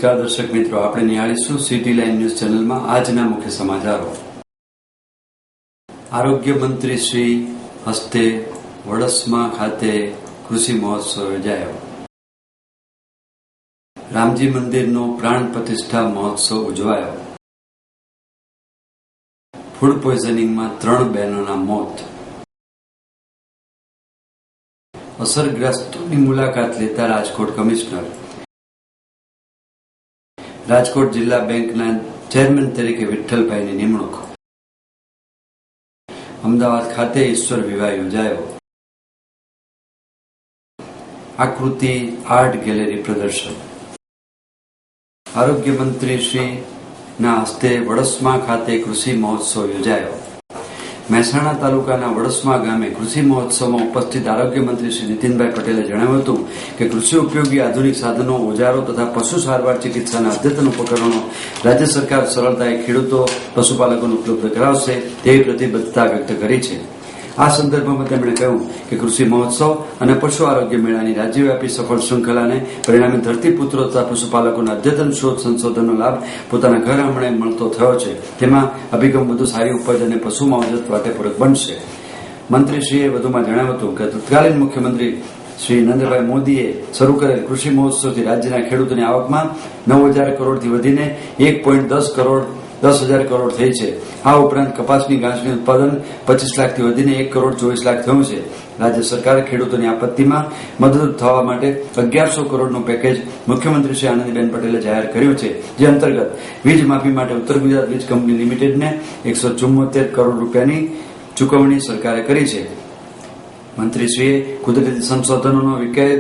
નમસ્કાર દર્શક મિત્રો, આપણે નિહાળીશું સિટી લાઈન ન્યૂઝ ચેનલમાં આજના મુખ્ય સમાચારો। આરોગ્ય મંત્રી શ્રી હસ્તે વડસમા ખાતે કૃષિ મહોત્સવ યોજાયો। રામજી મંદિરનો પ્રાણ પ્રતિષ્ઠા મહોત્સવ ઉજવાયો। ફૂડ પોઈઝનિંગમાં 3 બહેનોના મોત। અસરગ્રસ્તોની મુલાકાત લેતા રાજકોટ કમિશનર। રાજકોટ જિલ્લા બેંકના ચેરમેન તરીકે વિઠ્ઠલભાઈની નિમણૂક। અમદાવાદ ખાતે ઈશ્વર વિવાહ યોજાયો। આકૃતિ આર્ટ ગેલેરી પ્રદર્શન। આરોગ્ય મંત્રી શ્રીના હસ્તે વડસમા ખાતે કૃષિ મહોત્સવ યોજાયો। મહેસાણા તાલુકાના વડસમા ગામે કૃષિ મહોત્સવમાં ઉપસ્થિત આરોગ્ય મંત્રી શ્રી નીતિનભાઈ પટેલે જણાવ્યું હતું કે કૃષિ ઉપયોગી આધુનિક સાધનો, ઓજારો તથા પશુ સારવાર ચિકિત્સાના અદ્યતન ઉપકરણો રાજ્ય સરકાર સરળતાએ ખેડૂતો, પશુપાલકોને ઉપલબ્ધ કરાવશે તેવી પ્રતિબદ્ધતા વ્યક્ત કરી છે। આ સંદર્ભમાં તેમણે કહ્યું કે કૃષિ મહોત્સવ અને પશુ આરોગ્ય મેળાની રાજ્યવ્યાપી સફળ શૃંખલાને પરિણામે ધરતીપુત્રો તથા પશુપાલકોના અદ્યતન શોધ સંશોધનનો લાભ પોતાના ઘર આંગણે મળતો થયો છે। તેમાં અભિગમ વધુ સારી ઉપજ અને પશુ માવજત માટે પૂરક બનશે। મંત્રીશ્રીએ વધુમાં જણાવ્યું હતું કે તત્કાલીન મુખ્યમંત્રી શ્રી નરેન્દ્રભાઈ મોદીએ શરૂ કરેલ કૃષિ મહોત્સવથી રાજ્યના ખેડૂતોની આવકમાં 9,000 કરોડથી વધીને 1.10,000 કરોડ થઈ છે। આ ઉપરાંત કપાસની ઘાસનું ઉત્પાદન 25 લાખથી વધીને 1,24 લાખ થયું છે। રાજ્ય સરકારે ખેડૂતોની આપત્તિમાં મદદરૂપ થવા માટે 1,100 કરોડનું પેકેજ મુખ્યમંત્રી શ્રી આનંદીબેન પટેલે જાહેર કર્યું છે, જે અંતર્ગત વીજ માફી માટે ઉત્તર ગુજરાત વીજ કંપની લિમિટેડને 174 કરોડ રૂપિયાની ચૂકવણી સરકારે કરી છે। મંત્રીશ્રીએ કુદરતી સંશોધનોનો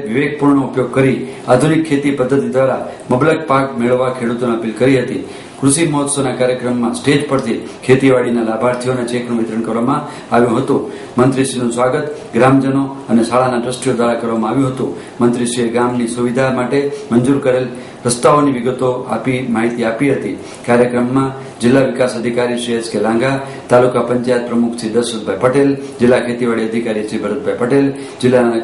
વિવેકપૂર્ણ ઉપયોગ કરી આધુનિક ખેતી પદ્ધતિ દ્વારા મબલક પાક મેળવવા ખેડૂતોને અપીલ કરી હતી। કૃષિ મહોત્સવના કાર્યક્રમમાં સ્ટેજ પરથી ખેતીવાડીના લાભાર્થીઓને ચેકનું વિતરણ કરવામાં આવ્યું હતું। મંત્રીશ્રીનું સ્વાગત ગ્રામજનો અને શાળાના ટ્રસ્ટીઓ દ્વારા કરવામાં આવ્યું હતું। મંત્રીશ્રીએ ગામની સુવિધા માટે મંજૂર કરેલ રસ્તાઓની વિગતો આપી માહિતી આપી હતી। કાર્યક્રમમાં જિલ્લા વિકાસ અધિકારી શ્રી એચ કે લાંઘા, તાલુકા પંચાયત પ્રમુખ શ્રી દશરથભાઈ પટેલ, જિલ્લા ખેતીવાડી અધિકારી શ્રી ભરતભાઈ પટેલ, જિલ્લાના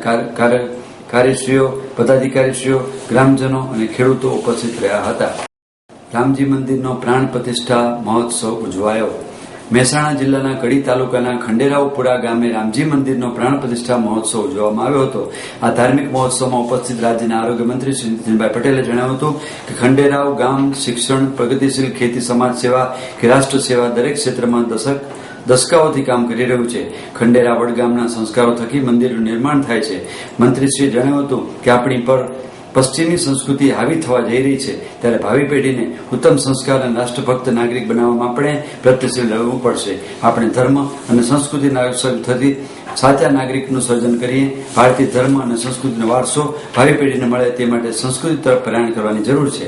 કાર્યશ્રીઓ, પદાધિકારીશ્રીઓ, ગ્રામજનો અને ખેડૂતો ઉપસ્થિત રહ્યા હતા। રામજી મંદિરનો પ્રાણ પ્રતિષ્ઠા મહોત્સવ ઉજવાયો। મહેસાણા જિલ્લાના કડી તાલુકાના ખંડેરાવપુરા ગામે રામજી મંદિરનો પ્રાણ પ્રતિષ્ઠા મહોત્સવ ઉજવવામાં આવ્યો હતો। આ ધાર્મિક મહોત્સવમાં ઉપસ્થિત રાજ્યના આરોગ્ય મંત્રી શ્રી નીતિનભાઈ પટેલે જણાવ્યું હતું કે ખંડેરાવ ગામ શિક્ષણ, પ્રગતિશીલ ખેતી, સમાજ સેવા કે રાષ્ટ્ર સેવા દરેક ક્ષેત્રમાં દશકાઓથી કામ કરી રહ્યું છે। ખંડેરા વડગામના સંસ્કારો થકી મંદિરનું નિર્માણ થાય છે। મંત્રીશ્રીએ જણાવ્યું હતું કે આપણી પર પશ્ચિમી સંસ્કૃતિ હાવી થવા જઈ રહી છે, ત્યારે ભાવિ પેઢીને ઉત્તમ સંસ્કાર અને રાષ્ટ્રભક્ત નાગરિક બનાવવામાં આપણે પ્રયત્નશીલ રહેવું પડશે। આપણે ધર્મ અને સંસ્કૃતિના થતી સાચા નાગરિકનું સર્જન કરીએ। ભારતીય ધર્મ અને સંસ્કૃતિનો વારસો ભાવિ પેઢીને મળે તે માટે સંસ્કૃતિ તરફ પ્રયાણ કરવાની જરૂર છે।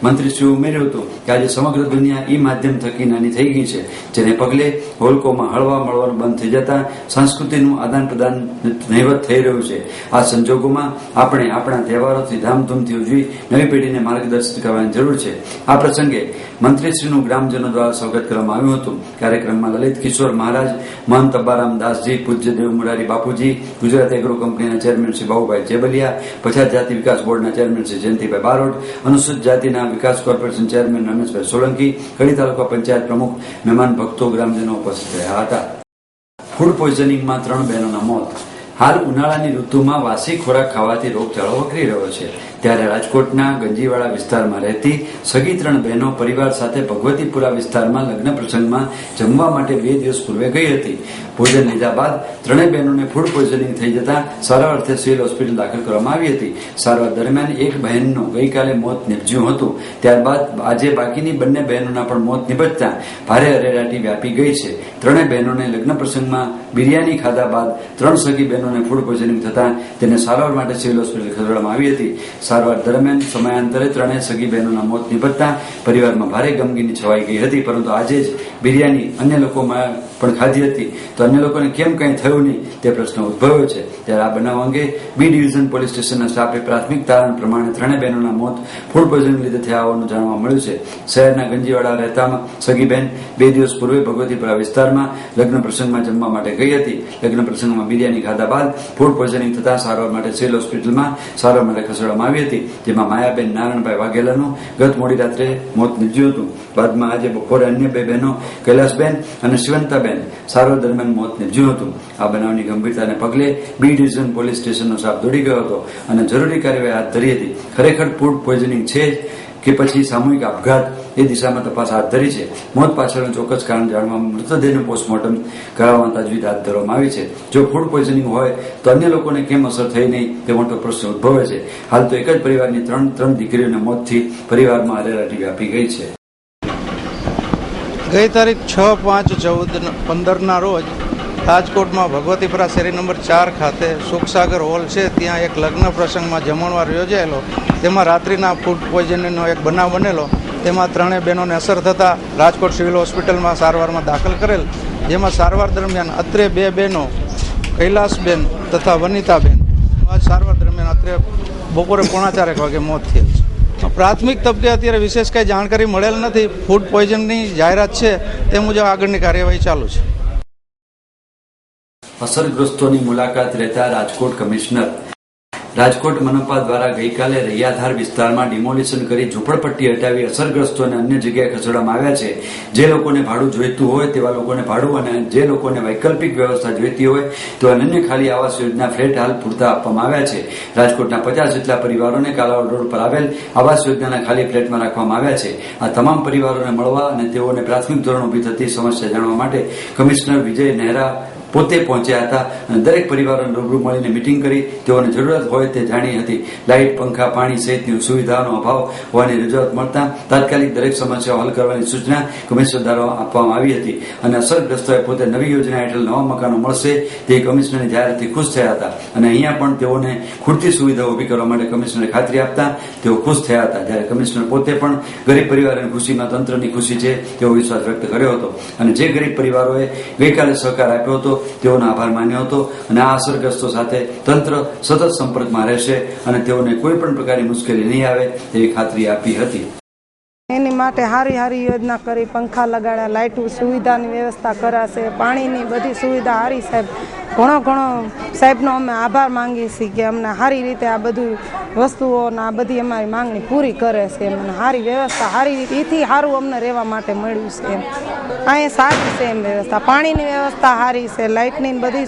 મંત્રીશ્રીએ ઉમેર્યું હતું કે આજે સમગ્ર દુનિયા ઈ માધ્યમ થકી નાની થઈ ગઈ છે, જેને પગલે હોલકોમાં હળવા મળવાનું બંધ થઈ જતા સંસ્કૃતિનું આદાન પ્રદાન નહિવત થઈ રહ્યું છે। આ સંજોગોમાં આપણે આપણા તહેવારોથી ધામધૂમથી ઉજવી નવી પેઢીને માર્ગદર્શિત કરવાની જરૂર છે। આ પ્રસંગે મંત્રીશ્રીનું ગ્રામજનો દ્વારા સ્વાગત કરવામાં આવ્યું હતું। કાર્યક્રમમાં લલિત કિશોર મહારાજ, મહંત અબ્બારામ દાસજી, પૂજ્ય દેવ મુરારી બાપુજી, ગુજરાત એગ્રો કંપનીના ચેરમેન શ્રી બાબુભાઈ જેબલિયા, પછાત જાતિ વિકાસ બોર્ડના ચેરમેન શ્રી જયંતિભાઈ બારોટ, અનુસૂચિત જાતિના વિકાસ કોર્પોરેશન ચેરમેન રમેશભાઈ સોલંકી, કડી તાલુકા પંચાયત પ્રમુખ, મહેમાન ભક્તો, ગ્રામજનો ઉપસ્થિત રહ્યા હતા। ફૂડ પોઈઝનિંગમાં 3 બહેનોના મોત। હાલ ઉનાળાની ઋતુમાં વાસી ખોરાક ખાવાથી રોગચાળો વકરી રહ્યો છે, ત્યારે રાજકોટના ગંજીવાડા વિસ્તારમાં રહેતી સગી 3 બહેનો પરિવાર સાથે ભગવતીપુરા વિસ્તારમાં લગ્ન પ્રસંગમાં જમવા માટે 2 દિવસ પૂર્વે ગઈ હતી। ભોજન લીધા બાદ 3 બહેનોને ફૂડ પોઈઝનિંગ થઈ જતા સારવાર અર્થે સિવિલ હોસ્પિટલ દાખલ કરવામાં આવી હતી। સારવાર દરમિયાન એક બહેનનું ગઈકાલે મોત નીપજ્યું હતું। ત્યારબાદ આજે બાકીની બંને બહેનોના પણ મોત નીપજતા ભારે અરેરાટી વ્યાપી ગઈ છે। 3 બહેનોને લગ્ન પ્રસંગમાં બિરયાની ખાધા બાદ 3 સગી બહેનોને ફૂડ પોઈઝનિંગ થતા તેને સારવાર માટે સિવિલ હોસ્પિટલ ખસેડવામાં આવી હતી। સારવાર દરમિયાન સમયાંતરે 3 સગી બહેનોના મોત નીપજતા પરિવારમાં ભારે ગમગીની છવાઈ ગઈ હતી, પરંતુ આજે જ બિરયાની અન્ય લોકો પણ ખાધી હતી તો અન્ય લોકોને કેમ કંઈ થયું નહીં તે પ્રશ્ન ઉદ્ભવ્યો છે. ત્યારે આ બનાવ અંગે બી ડિવિઝન પોલીસ સ્ટેશનના સ્ટાફે પ્રાથમિક તારણ પ્રમાણે ત્રણેય બહેનોના મોત ફૂડ પોઈઝનિંગ લીધે થયા હોવાનું જાણવા મળ્યું છે. શહેરના ગંજીવાડા રહેતા સગીબેન 2 દિવસ પૂર્વે ભગવતીપુરા વિસ્તારમાં લગ્ન પ્રસંગમાં જમવા માટે ગઈ હતી. લગ્ન પ્રસંગમાં બિરયાની ખાધા બાદ ફૂડ પોઈઝનિંગ થતા સારવાર માટે સિવિલ હોસ્પિટલમાં સારવાર માટે ખસેડવામાં આવી હતી. જેમાં માયાબેન નારાયણભાઈ વાઘેલાનું ગત મોડી રાત્રે મોત નીપજ્યું હતું. બાદમાં આજે બપોરે અન્ય 2 બહેનો કૈલાસબેન અને શિવંતાબેન સારવાર દરમિયાન મોત નીપજ્યું હતું. આ બનાવની ગંભીરતાને પગલે બી ડિવિઝન પોલીસ સ્ટેશનનો સ્ટાફ દોડી ગયો હતો અને જરૂરી કાર્યવાહી હાથ ધરી હતી. ખરેખર ફૂડ પોઈઝનિંગ છે કે પછી સામૂહિક આપઘાત એ દિશામાં તપાસ હાથ ધરી છે. મોત પાછળનું ચોક્કસ કારણ જાણવા મૃતદેહનું પોસ્ટમોર્ટમ કરાવવા તજવીજ હાથ ધરવામાં આવી છે. જો ફૂડ પોઈઝનિંગ હોય તો અન્ય લોકોને કેમ અસર થઈ નહીં તે મોટો પ્રશ્ન ઉદ્ભવે છે. હાલ તો એક જ પરિવારની ત્રણ દીકરીઓના મોતથી પરિવારમાં અરેરાટી વ્યાપી ગઈ છે. ગઈ તારીખ 6/5/15ના રોજ રાજકોટમાં ભગવતીપુરા શેરી નંબર 4 ખાતે સુખસાગર હોલ છે, ત્યાં એક લગ્ન પ્રસંગમાં જમણવાર યોજાયેલો. તેમાં રાત્રિના ફૂડ પોઈઝનિંગનો એક બનાવ બનેલો. તેમાં ત્રણેય બહેનોને અસર થતાં રાજકોટ સિવિલ હોસ્પિટલમાં સારવારમાં દાખલ કરેલ. જેમાં સારવાર દરમિયાન અત્રે 2 બહેનો કૈલાસબેન તથા વનિતાબેન સારવાર દરમિયાન અત્રે બપોરે 3:45 વાગે મોત થયેલ છે. પ્રાથમિક તબક્કે અત્યારે વિશેષ કંઈ જાણકારી મળેલ નથી. ફૂડ પોઈઝનની જાહેરાત છે તે મુજબ આગળની કાર્યવાહી ચાલુ છે. અસરગ્રસ્તોની મુલાકાત લેતા રાજકોટ કમિશનર. રાજકોટ મનપા દ્વારા ગઈકાલે રૈયાધાર વિસ્તારમાં ડિમોલિશન કરી ઝૂંપડપટ્ટી હટાવી અસરગ્રસ્તોને અન્ય જગ્યાએ ખસેડવામાં આવ્યા છે. જે લોકોને ભાડું જોઈતું હોય તેવા લોકોને ભાડું અને જે લોકોને વૈકલ્પિક વ્યવસ્થા જોઈતી હોય તો અનન્ય ખાલી આવાસ યોજના ફ્લેટ હાલ પૂરતા આપવામાં આવ્યા છે. રાજકોટના 50 જેટલા પરિવારોને કાલાવડ રોડ પર આવેલ આવાસ યોજનાના ખાલી ફ્લેટમાં રાખવામાં આવ્યા છે. આ તમામ પરિવારોને મળવા અને તેઓને પ્રાથમિક ધોરણે ઊભી થતી સમસ્યા જાણવા માટે કમિશનર વિજય નહેરા પોતે પહોંચ્યા હતા અને દરેક પરિવારોને રૂબરૂ મળીને મિટિંગ કરી તેઓને જરૂરત હોય તે જાણી હતી. લાઇટ, પંખા, પાણી સહિતની સુવિધાઓનો અભાવ હોવાની રજૂઆત મળતા તાત્કાલિક દરેક સમસ્યાઓ હલ કરવાની સૂચના કમિશનર દ્વારા આપવામાં આવી હતી અને અસરગ્રસ્તોએ પોતે નવી યોજના હેઠળ નવા મકાનો મળશે તે કમિશનરની જાહેરાતથી ખુશ થયા હતા અને અહીંયા પણ તેઓને ખૂટતી સુવિધાઓ ઊભી કરવા માટે કમિશનરે ખાતરી આપતા તેઓ ખુશ થયા હતા. જ્યારે કમિશનર પોતે પણ ગરીબ પરિવારોની ખુશીમાં તંત્રની ખુશી છે તેવો વિશ્વાસ વ્યક્ત કર્યો હતો અને જે ગરીબ પરિવારોએ ગઈકાલે સહકાર આપ્યો હતો તેઓનો આભાર માન્યો હતો અને આ અસરગ્રસ્તો સાથે તંત્ર સતત સંપર્કમાં રહેશે અને તેઓને કોઈ પણ પ્રકારની મુશ્કેલી નહીં આવે તેવી ખાતરી આપી હતી. એની માટે સારી યોજના કરી, પંખા લગાડ્યા, લાઇટ સુવિધાની વ્યવસ્થા કરાશે, પાણીની બધી સુવિધા સારી. સાહેબ ઘણો સાહેબનો અમે આભાર માંગીએ છીએ કે અમને સારી રીતે આ બધી વસ્તુઓને આ બધી અમારી માંગણી પૂરી કરે છે. એમને સારી વ્યવસ્થા સારી રીતે એથી સારું અમને રહેવા માટે મળ્યું છે. એમ અહીંયા સારી છે એમ વ્યવસ્થા, પાણીની વ્યવસ્થા સારી છે, લાઇટની બધી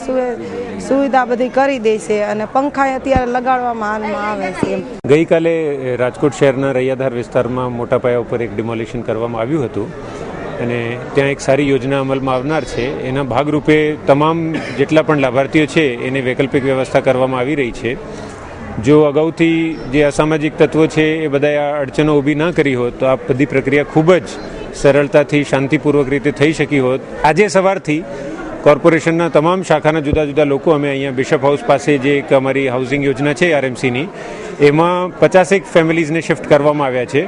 સુવિધા બધી કરી દે છે અને પંખા અત્યારે લગાડવામાં આવે છે. એમ ગઈકાલે રાજકોટ શહેરના રૈયાધાર વિસ્તારમાં મોટા પાયા ઉપર એક ડિમોલિશન કરવામાં આવ્યું હતું અને ત્યાં એક સારી યોજના અમલમાં આવનાર છે. એના ભાગરૂપે તમામ જેટલા પણ લાભાર્થીઓ છે એને વૈકલ્પિક વ્યવસ્થા કરવામાં આવી રહી છે. જો અગાઉથી જે અસામાજિક તત્વો છે એ બધા આ અડચણો ઊભી ના કરી હોત તો આ બધી પ્રક્રિયા ખૂબ જ સરળતાથી શાંતિપૂર્વક રીતે થઈ શકી હોત. આજે સવારથી કોર્પોરેશનના તમામ શાખાના જુદા જુદા લોકો અમે અહીંયા બિશપ હાઉસ પાસે જે એક અમારી હાઉસિંગ યોજના છે RMCની, એમાં 50 ફેમિલીઝને શિફ્ટ કરવામાં આવ્યા છે.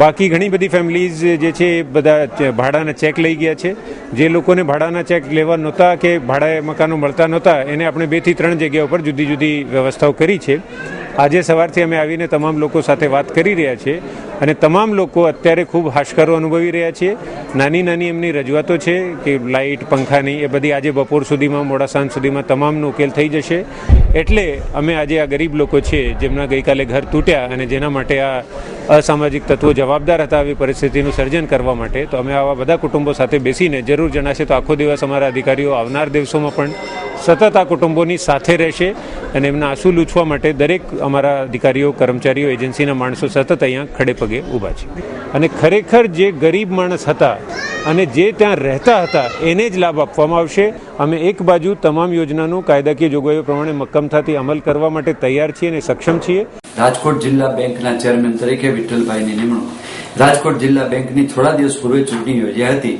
બાકી ઘણી બધી ફેમિલીઝ જે છે એ બધા ભાડાના ચેક લઈ ગયા છે. જે લોકોને ભાડાના ચેક લેવા નહોતા કે ભાડાએ મકાનો મળતા નહોતા એને આપણે 2 થી 3 જગ્યા ઉપર જુદી જુદી વ્યવસ્થાઓ કરી છે. આજે સવારથી અમે આવીને તમામ લોકો સાથે વાત કરી રહ્યા છીએ અને તમામ લોકો અત્યારે ખૂબ હાશકારો અનુભવી રહ્યા છીએ. નાની એમની રજૂઆતો છે કે લાઇટ, પંખાની એ બધી આજે બપોર સુધીમાં, મોડા સાંજ સુધીમાં તમામનો ઉકેલ થઈ જશે. એટલે અમે આજે આ ગરીબ લોકો છે જેમના ગઈકાલે ઘર તૂટ્યા અને જેના માટે આ અસામાજિક તત્વો જવાબદાર હતા આવી પરિસ્થિતિનું સર્જન કરવા માટે, તો અમે આવા બધા કુટુંબો સાથે બેસીને જરૂર જણાશે તો આખો દિવસ અમારા અધિકારીઓ આવનાર દિવસોમાં પણ સતત આ કુટુંબોની સાથે રહેશે અને એમના આંસુ લૂછવા માટે દરેક અમારા અધિકારીઓ, કર્મચારીઓ, એજન્સીના માણસો સતત અહીંયા ખડે પગે ઊભા છે. અને ખરેખર જે ગરીબ માણસ હતા અને જે ત્યાં રહેતા હતા એને જ લાભ આપવામાં આવશે. અમે એક બાજુ તમામ યોજનાનો કાયદાકીય જોગવાઈઓ પ્રમાણે મક્કમતાથી અમલ કરવા માટે તૈયાર છીએ અને સક્ષમ છીએ. રાજકોટ જિલ્લા બેંકના ચેરમેન તરીકે વિઠ્ઠલભાઈની નિમણૂક. રાજકોટ જિલ્લા બેંકની થોડા દિવસ પૂર્વે ચૂંટણી યોજાઈ હતી.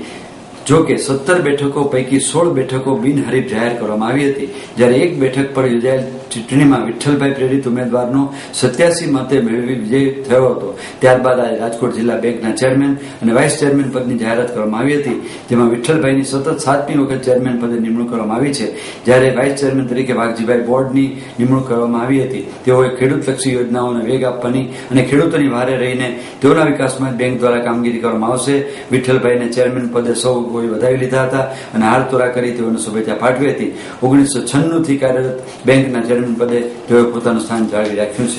જો કે 17 બેઠકો પૈકી 16 બેઠકો બિનહરીફ જાહેર કરવામાં આવી હતી. જ્યારે એક બેઠક પર યોજાયેલ ચૂંટણીમાં વિઠ્ઠલભાઈ પ્રેરિત ઉમેદવારનો 87 મતે મેળવી વિજય થયો હતો. ત્યારબાદ આજે રાજકોટ જિલ્લા બેંકના ચેરમેન અને વાઇસ ચેરમેન પદની જાહેરાત કરવામાં આવી હતી, જેમાં વિઠ્ઠલભાઈની સતત 7મી વખત ચેરમેન પદે નિમણૂક કરવામાં આવી છે. જ્યારે વાઇસ ચેરમેન તરીકે વાઘજીભાઈ બોર્ડની નિમણૂક કરવામાં આવી હતી. તેઓએ ખેડૂતલક્ષી યોજનાઓને વેગ આપવાની અને ખેડૂતોની વારે રહીને તેઓના વિકાસમાં બેંક દ્વારા કામગીરી કરવામાં આવશે. વિઠ્ઠલભાઈને ચેરમેન પદે સૌ કોઈ વધાવી લીધા હતા અને હારતોરા કરી તેઓને શુભેચ્છા પાઠવી હતી. 1996 થી કાર્યરત બેંકના ચેરમેન પદે તેઓએ પોતાનું સ્થાન જાળવી રાખ્યું છે.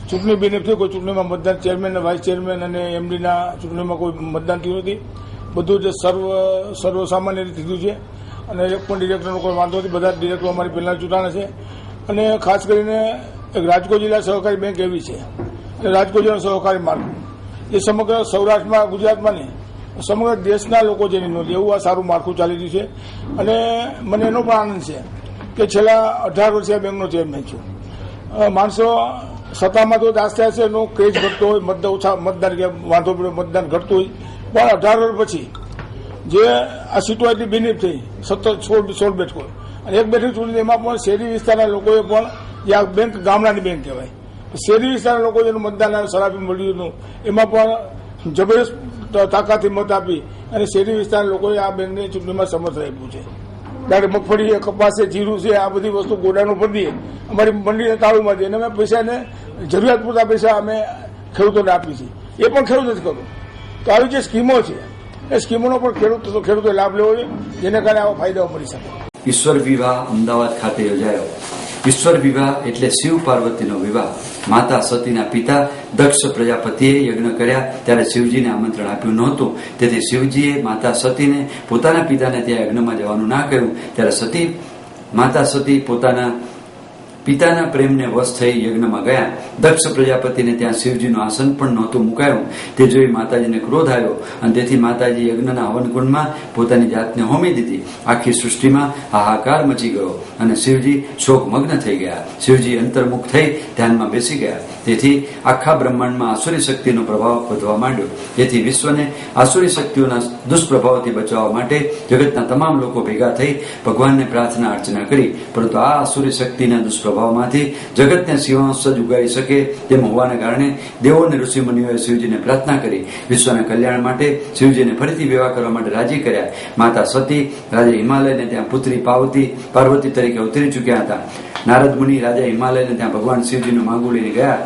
ચૂંટણી બેનિફિટ કોઈ ચૂંટણીમાં મતદાન ચેરમેન વાઇસ ચેરમેન અને એમડીના ચૂંટણીમાં કોઈ મતદાન થયું નથી. બધું જ સર્વસામાન્ય રીતે થયું છે અને એક પણ ડિરેક્ટરનો કોઈ વાંધો નથી. બધા ડિરેક્ટરો અમારી પહેલા ચૂંટાણા છે અને ખાસ કરીને એક રાજકોટ જિલ્લા સહકારી બેંક એવી છે અને રાજકોટ જિલ્લા સહકારી માળખું એ સમગ્ર સૌરાષ્ટ્રમાં, ગુજરાતમાં નહીં, સમગ્ર દેશના લોકો જેની નોંધ એવું આ સારું માળખું ચાલી રહ્યું છે. અને મને એનો પણ આનંદ છે કે છેલ્લા 18 વર્ષે આ બેંકનો ચેરમેન છું. માણસો સત્તામાં તો આસ્તે આસ્તે એનો ક્રેઝ ઘટતો હોય, મતદાન કે વાંધો પડ્યો, મતદાન ઘટતું હોય, પણ 18 વર્ષ પછી જે આ સીટો એટલી બેનિફ થઈ, સતત 16 બેઠકો અને એક બેઠક ચૂંટણી, એમાં પણ શહેરી વિસ્તારના લોકોએ પણ, જે આ બેંક ગામડાની બેંક કહેવાય, શહેરી વિસ્તારના લોકો જેનું મતદાન સરાપી મળ્યું, એમાં પણ જબરદસ્ત તાકાતથી મત આપી અને શહેરી વિસ્તારના લોકોએ આ બેંકની ચૂંટણીમાં સમર્થન આપ્યું છે. ત્યારે મગફળી, કપાસ છે, જીરું છે, આ બધી વસ્તુ ગોડાનું ભરી દઈએ અમારી મંડીને તાળુમાં દઈએ અને અમે પૈસાને જરૂરિયાત પૂરતા પૈસા અમે ખેડૂતોને આપીએ છીએ. એ પણ ખેડૂત જ કરવું. તો આવી જે સ્કીમો છે એ સ્કીમોનો પણ ખેડૂતોએ લાભ લેવો જોઈએ, જેને કારણે આવા ફાયદાઓ મળી શકે. ઈશ્વર વિવાહ અમદાવાદ ખાતે યોજાયો. ઈશ્વર વિવાહ એટલે શિવ પાર્વતીનો વિવાહ. માતા સતીના પિતા દક્ષ પ્રજાપતિએ યજ્ઞ કર્યા ત્યારે શિવજીને આમંત્રણ આપ્યું નહોતું. તેથી શિવજીએ માતા સતીને પોતાના પિતાને ત્યાં યજ્ઞમાં જવાનું ના કહ્યું. ત્યારે માતા સતી પોતાના પિતાના પ્રેમને વશ થઈ યજ્ઞમાં ગયા. દક્ષ પ્રજાપતિને ત્યાં શિવજીનું આસન પણ નહોતું મુકાયું. તે જોઈ માતાજીને ક્રોધ આવ્યો અને તેથી માતાજી યજ્ઞના હવનકુંડમાં પોતાની જાતને હોમી દીધી. આખી સૃષ્ટિમાં હાહાકાર મચી ગયો અને શિવજી શોકમગ્ન થઈ ગયા. શિવજી અંતર્મુખ થઈ ધ્યાનમાં બેસી ગયા. તેથી આખા બ્રહ્માંડમાં આસુરી શક્તિનો પ્રભાવ વધવા માંડ્યો. તેથી વિશ્વને આસુરી શક્તિઓના દુષ્પ્રભાવથી બચાવવા માટે જગતના તમામ લોકો ભેગા થઈ ભગવાનને પ્રાર્થના અર્ચના કરી. પરંતુ આ આસુરી શક્તિના દુષ્પ્રભાવમાંથી જગતને શિવાંશ જ ઉગાડી શકે તેમ હોવાને કારણે દેવો અને ઋષિમુનિઓએ શિવજીને પ્રાર્થના કરી. વિશ્વના કલ્યાણ માટે શિવજીને ફરીથી વિવાહ કરવા માટે રાજી કર્યા. માતા સતી રાજા હિમાલયને ત્યાં પુત્રી પાર્વતી તરીકે ઉતરી ચૂક્યા હતા. નારદ મુનિ રાજા હિમાલયને ત્યાં ભગવાન શિવજીનું માંગુ લઈને ગયા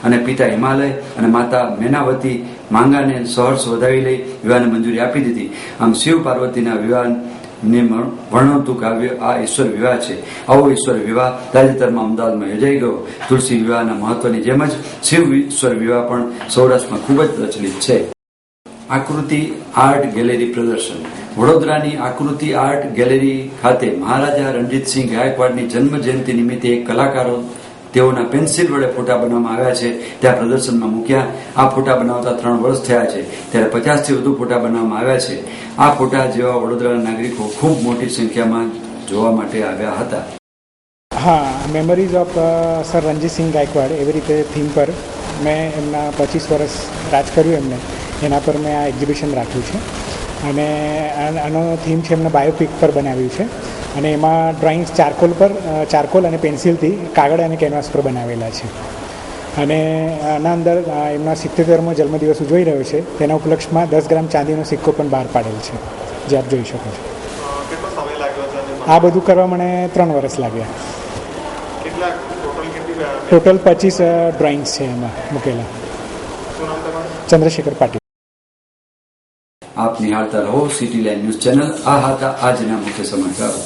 અને પિતા હિમાલય અને માતા મેનાવતી માંગાને સહર્ષ વધાવી લઈ વિવાહને મંજૂરી આપી દીધી. આમ શિવ પાર્વતીના વિવાહને વર્ણવતું કાવ્ય આ ઈશ્વર વિવાહ છે. આવો ઈશ્વર વિવાહ તાજેતરમાં અમદાવાદમાં યોજાઈ ગયો. તુલસી વિવાહના મહત્વની જેમ જ શિવ ઈશ્વર વિવાહ પણ સૌરાષ્ટ્રમાં ખૂબ જ પ્રચલિત છે. આકૃતિ આર્ટ ગેલેરી પ્રદર્શન. વડોદરાની આકૃતિ આર્ટ ગેલેરી ખાતે મહારાજા રણજીતસિંહ ગાયકવાડની જન્મ જયંતિ નિમિત્તે એક કલાકારો તેઓના પેન્સિલ વડે ફોટા બનાવવામાં આવ્યા છે ત્યાં પ્રદર્શનમાં મૂક્યા. આ ફોટા બનાવતા 3 વર્ષ થયા છે ત્યારે 50થી વધુ ફોટા બનાવવામાં આવ્યા છે. આ ફોટા જેવા વડોદરાના નાગરિકો ખૂબ મોટી સંખ્યામાં જોવા માટે આવ્યા હતા. હા, memories of sir Ranjitsinh Gaekwad એવી રીતે થીમ પર મેં એમના 25 વર્ષ રાજ કર્યું એમને એના પર મેં આ એક્ઝિબિશન રાખ્યું છે અને આનો થીમ છે એમને બાયોપિક પર બનાવ્યું છે અને એમાં ડ્રોઈંગ્સ ચારકોલ અને પેન્સિલથી કાગળ અને કેનવાસ પર બનાવેલા છે અને આના અંદર એમના 77મો જન્મદિવસ ઉજવાઈ રહ્યો છે. તેના ઉપલક્ષમાં 10 ગ્રામ ચાંદીનો સિક્કો પણ બહાર પાડેલ છે, જે આપ જોઈ શકો છો. આ બધું કરવા મને 3 વર્ષ લાગ્યા. ટોટલ 25 ડ્રોઈંગ્સ છે એમાં મૂકેલા. ચંદ્રશેખર પાટીલ. આપ નિહાળતા રહો સિટી લાઈવ ન્યૂઝ ચેનલ. આ હતા આજના મુખ્ય સમાચારો.